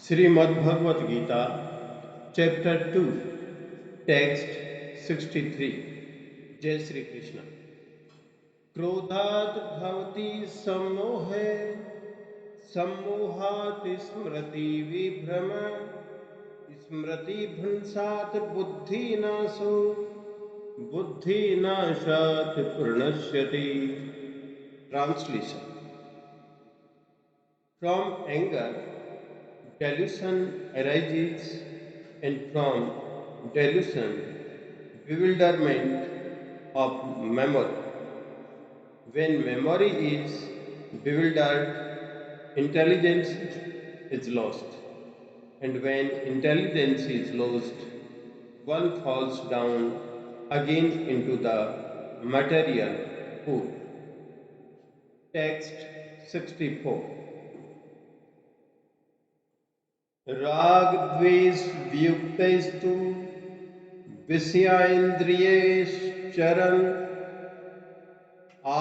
Srimad Bhagavad Gita, Chapter 2, Text 63. Jai Sri Krishna. क्रोधात् भवति सम्मोहे सम्मोहात् स्मृति विभ्रम स्मृति भ्रंशात् बुद्धिनाशो बुद्धिनाशात् प्रणश्यति. Translation. From anger delusion arises, and from delusion bewilderment of memory. When memory is bewildered, intelligence is lost, and when intelligence is lost, one falls down again into the material pool. Text 64. राग द्वेष वियुक्तैस्तु विषयान्द्रियैश्चरन्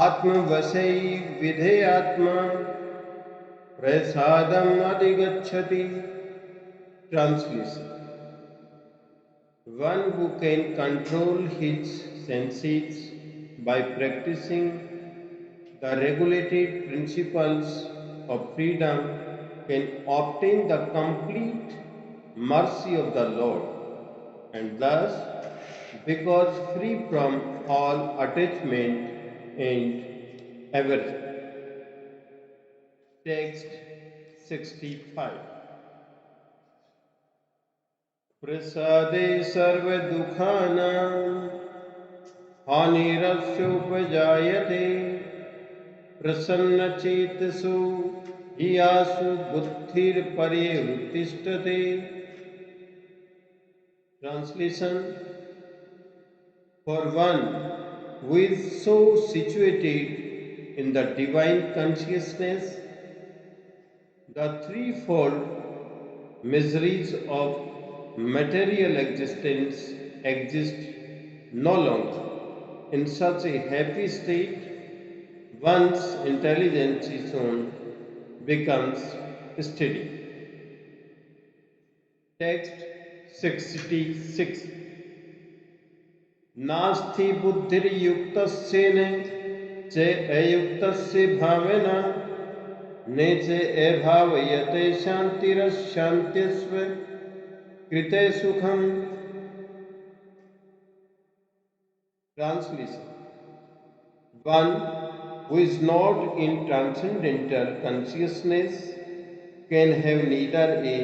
आत्मवशै विधेयात्मा प्रसादम अधिगच्छति. Translation. One who can control his senses by practicing the regulated principles of freedom can obtain the complete mercy of the Lord, and thus, because free from all attachment and aversion. Text 65. Prasade सर्वदुःखानां हानिरस्योपजायते प्रसन्नचेतसो धियासु बुद्धिर्पर्यवतिष्ठते. Translation. For one who is so situated in the divine consciousness, the threefold miseries of material existence exist no longer. In such a happy state, one's intelligence soon becomes steady. Text 66. नास्ति बुद्धिर्युक्तस्य च अयुक्तस्य भावेन ने च अभावयते शान्तिरशान्तिस्व कृते सुखम. Translation. One who is not in transcendental consciousness can have neither a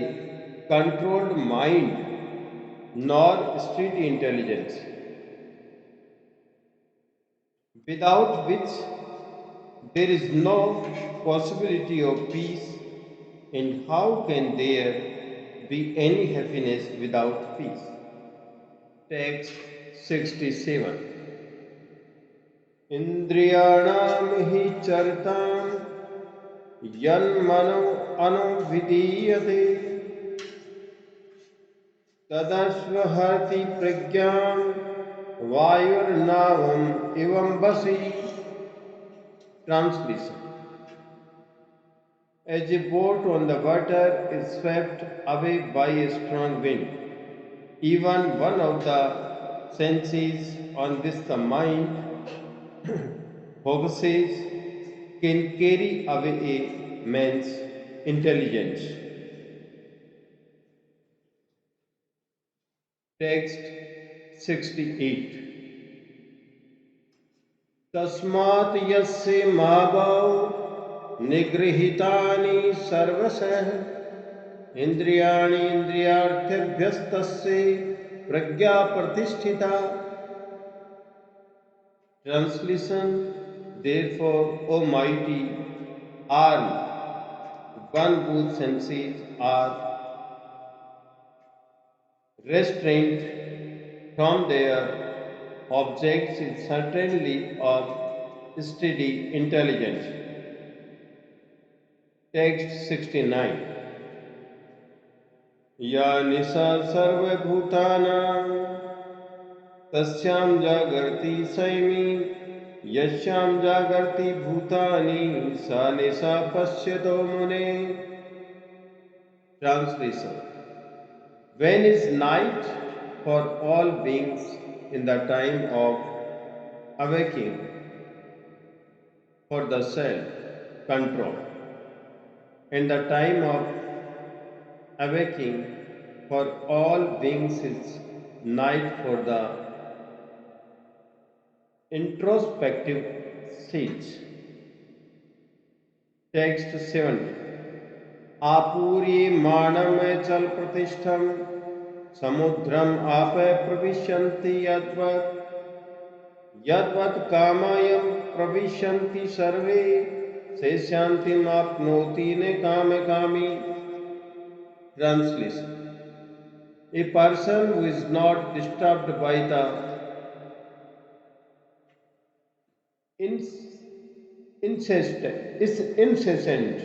controlled mind nor steady intelligence, without which there is no possibility of peace, and how can there be any happiness without peace? Text 67. Indriyanam hi chartam यन्मनो अनुविधीयते तदश्वहति प्रज्ञां वायुर्नावम् इवं वसि. Translation. As a boat on the water is swept away by a strong wind, even one of the senses on which the mind focuses can carry away a man's intelligence. Text 68. तस्मात् यस्य महाबाहो निगृहीतानि सर्वशः इंद्रियाणि इंद्रियार्थेभ्यस्तस्य प्रज्ञा प्रतिष्ठिता. Translation. Therefore, O mighty, arm one whose senses are restrained from their objects is certainly of steady intelligence. Text 69. या निशा सर्वभूतानां तस्यां जागर्ति Sami यस्यां जागर्ति भूतानि सा निशा पश्यतो मुने. Translation. When is night for all beings in the time of awakening for the self control, and the time of awakening for all beings is night for the introspective stage. Text 70. आपूर्यमाणम चल प्रतिष्ठम समुद्रम आप प्रविशन्ति यद्वत् यद्वत् कामायम प्रविशन्ति सर्वे से शांतिम आपनोति न काम कामी. Translation. A person who is not disturbed by the incessant,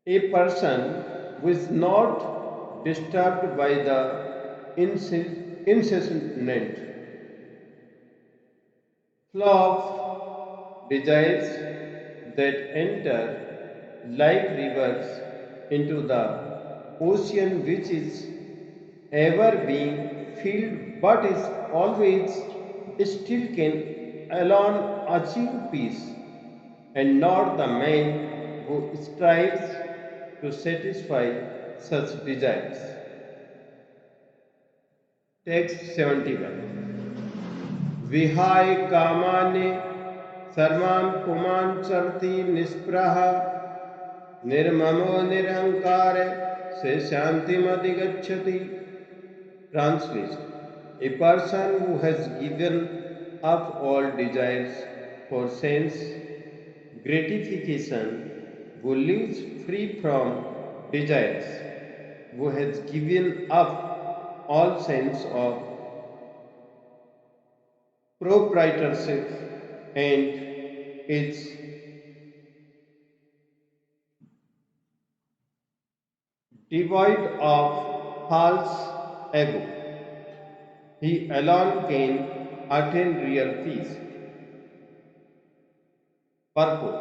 a person who is not disturbed by the incessant flow of desires that enter like rivers into the ocean, which is ever being filled but is always still can alone achieve peace, and not the man who strives to satisfy such desires. Text 71. Vihai kamane sarvam puman charti nispraha nirmamo nirankare se shantim adigacchati. Translation. A person who has given up all desires for sense gratification, who lives free from desires, who has given up all sense of proprietorship and is devoid of false ego. He alone can attain real peace. Purport.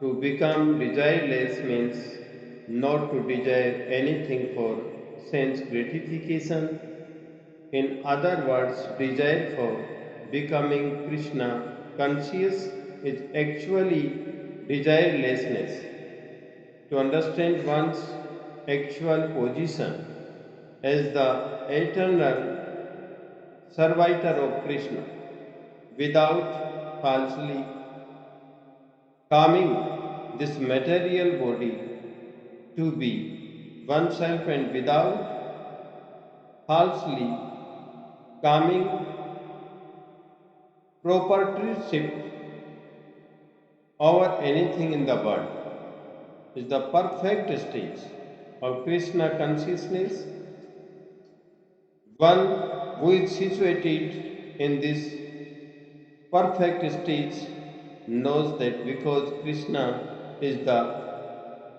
To become desireless means not to desire anything for sense gratification. In other words, desire for becoming Krishna conscious is actually desirelessness. To understand one's actual position as the eternal servitor of Krishna without falsely calming this material body to be oneself, and without falsely calming proprietorship over anything in the world, is the perfect stage of Krishna consciousness. One who is situated in this perfect stage knows that because Krishna is the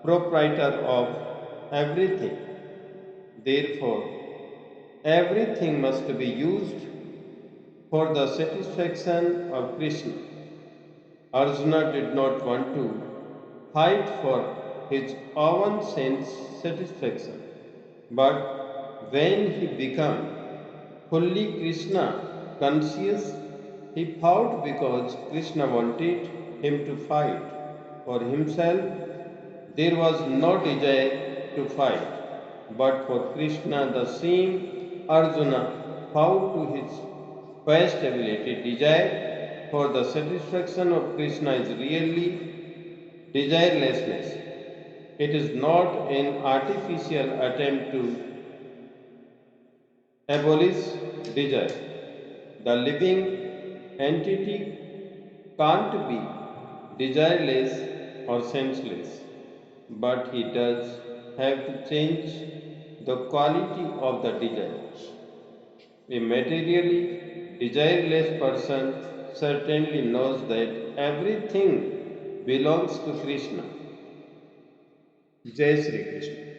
proprietor of everything, therefore everything must be used for the satisfaction of Krishna. Arjuna did not want to fight for his own sense satisfaction, but when he became fully Krishna conscious, he fought because Krishna wanted him to fight. For himself, there was no desire to fight, but for Krishna, the same Arjuna fought to his best ability. Desire for the satisfaction of Krishna is really desirelessness. It is not an artificial attempt to abolish desire. The living entity can't be desireless or senseless, but he does have to change the quality of the desire. A materially desireless person certainly knows that everything belongs to Krishna. Jai Sri Krishna.